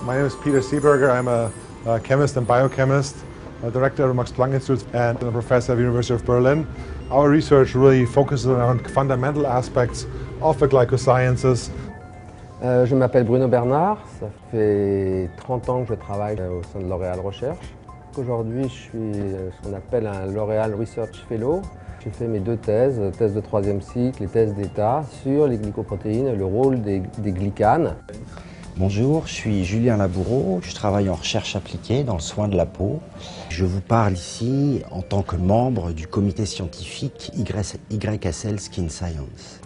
My name is Peter Seeberger. I'm a chemist and biochemist, a director of the Max Planck Institute and a professor at the University of Berlin. Our research really focuses on fundamental aspects of the glycosciences. Je m'appelle Bruno Bernard, ça fait 30 ans que je travaille au sein de L'Oréal Recherche. Aujourd'hui, je suis ce qu'on appelle un L'Oréal Research Fellow. J'ai fait mes deux thèses de troisième cycle et thèse d'état sur les glycoprotéines et le rôle des glycanes. Bonjour, je suis Julien Laboureau, je travaille en recherche appliquée dans le soin de la peau. Je vous parle ici en tant que membre du comité scientifique YSL Skin Science.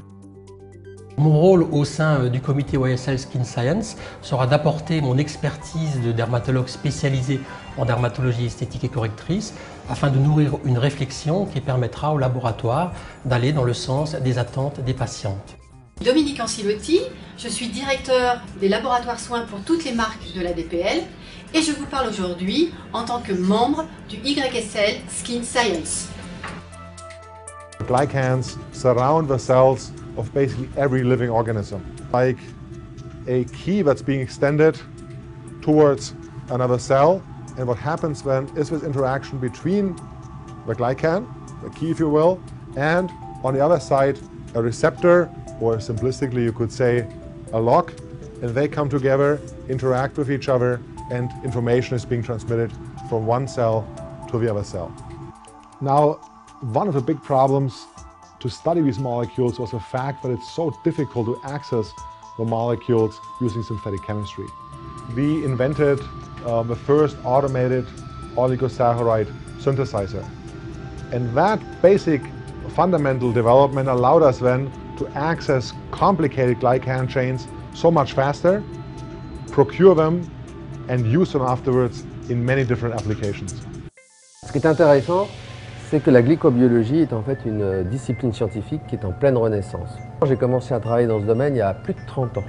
Mon rôle au sein du comité YSL Skin Science sera d'apporter mon expertise de dermatologue spécialisé en dermatologie esthétique et correctrice afin de nourrir une réflexion qui permettra au laboratoire d'aller dans le sens des attentes des patientes. Dominique Ancilotti, je suis directeur des laboratoires soins pour toutes les marques de la DPL et je vous parle aujourd'hui en tant que membre du YSL Skin Science. Glycans surround the cells of basically every living organism, like a key that's being extended towards another cell. And what happens then is this interaction between the glycan, the key if you will, and on the other side a receptor, or simplistically you could say a lock, and they come together, interact with each other, and information is being transmitted from one cell to the other cell. Now, one of the big problems to study these molecules was the fact that it's so difficult to access the molecules using synthetic chemistry. We invented the first automated oligosaccharide synthesizer. And that basic fundamental development allowed us then to access complicated glycan chains so much faster, procure them, and use them afterwards in many different applications. Ce qui est intéressant, c'est que la glycobiologie est en fait une discipline scientifique qui est en pleine renaissance. J'ai commencé à travailler dans ce domaine il y a plus de 30 ans.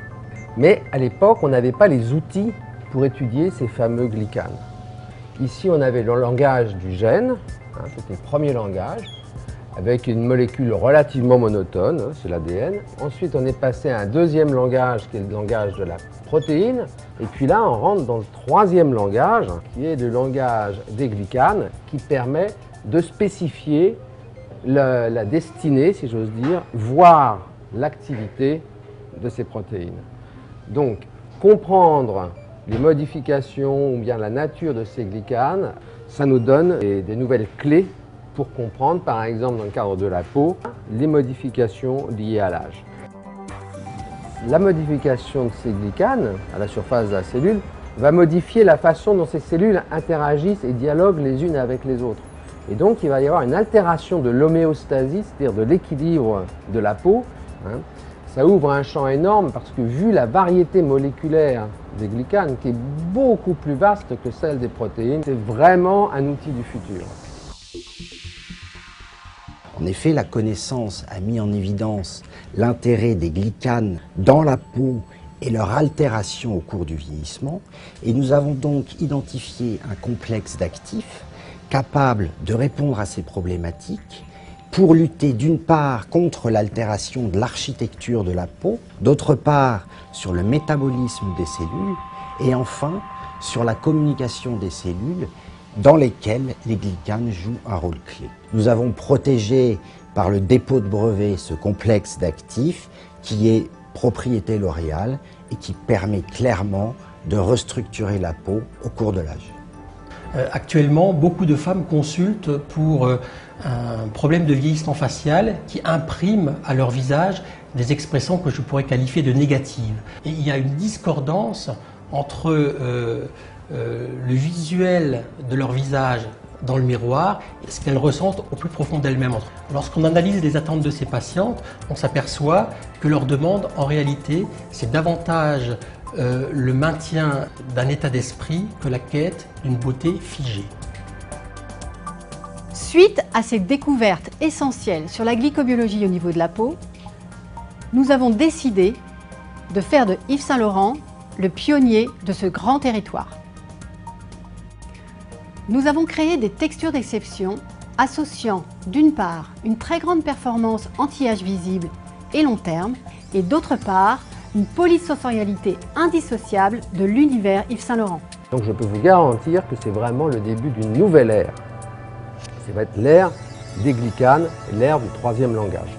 Mais à l'époque, on n'avait pas les outils pour étudier ces fameux glycanes. Ici, on avait le langage du gène, c'était le premier langage, avec une molécule relativement monotone, c'est l'ADN. Ensuite, on est passé à un deuxième langage, qui est le langage de la protéine. Et puis là, on rentre dans le troisième langage, qui est le langage des glycanes, qui permet de spécifier la destinée, si j'ose dire, voire l'activité de ces protéines. Donc, comprendre les modifications ou bien la nature de ces glycanes, ça nous donne des nouvelles clés pour comprendre, par exemple, dans le cadre de la peau, les modifications liées à l'âge. La modification de ces glycanes à la surface de la cellule va modifier la façon dont ces cellules interagissent et dialoguent les unes avec les autres. Et donc, il va y avoir une altération de l'homéostasie, c'est-à-dire de l'équilibre de la peau. Ça ouvre un champ énorme parce que, vu la variété moléculaire des glycanes, qui est beaucoup plus vaste que celle des protéines, c'est vraiment un outil du futur. En effet, la connaissance a mis en évidence l'intérêt des glycanes dans la peau et leur altération au cours du vieillissement. Et nous avons donc identifié un complexe d'actifs capable de répondre à ces problématiques pour lutter d'une part contre l'altération de l'architecture de la peau, d'autre part sur le métabolisme des cellules et enfin sur la communication des cellules dans lesquelles les glycanes jouent un rôle clé. Nous avons protégé par le dépôt de brevet ce complexe d'actifs qui est propriété L'Oréal et qui permet clairement de restructurer la peau au cours de l'âge. Actuellement, beaucoup de femmes consultent pour un problème de vieillissement facial qui imprime à leur visage des expressions que je pourrais qualifier de négatives. Et il y a une discordance entre le visuel de leur visage dans le miroir et ce qu'elles ressentent au plus profond d'elles-mêmes. Lorsqu'on analyse les attentes de ces patientes, on s'aperçoit que leur demande, en réalité, c'est davantage le maintien d'un état d'esprit que la quête d'une beauté figée. Suite à ces découvertes essentielles sur la glycobiologie au niveau de la peau, nous avons décidé de faire de Yves Saint Laurent le pionnier de ce grand territoire. Nous avons créé des textures d'exception associant d'une part une très grande performance anti-âge visible et long terme et d'autre part une polysensorialité indissociable de l'univers Yves Saint Laurent. Donc je peux vous garantir que c'est vraiment le début d'une nouvelle ère. Ça va être l'ère des glycanes, l'ère du troisième langage.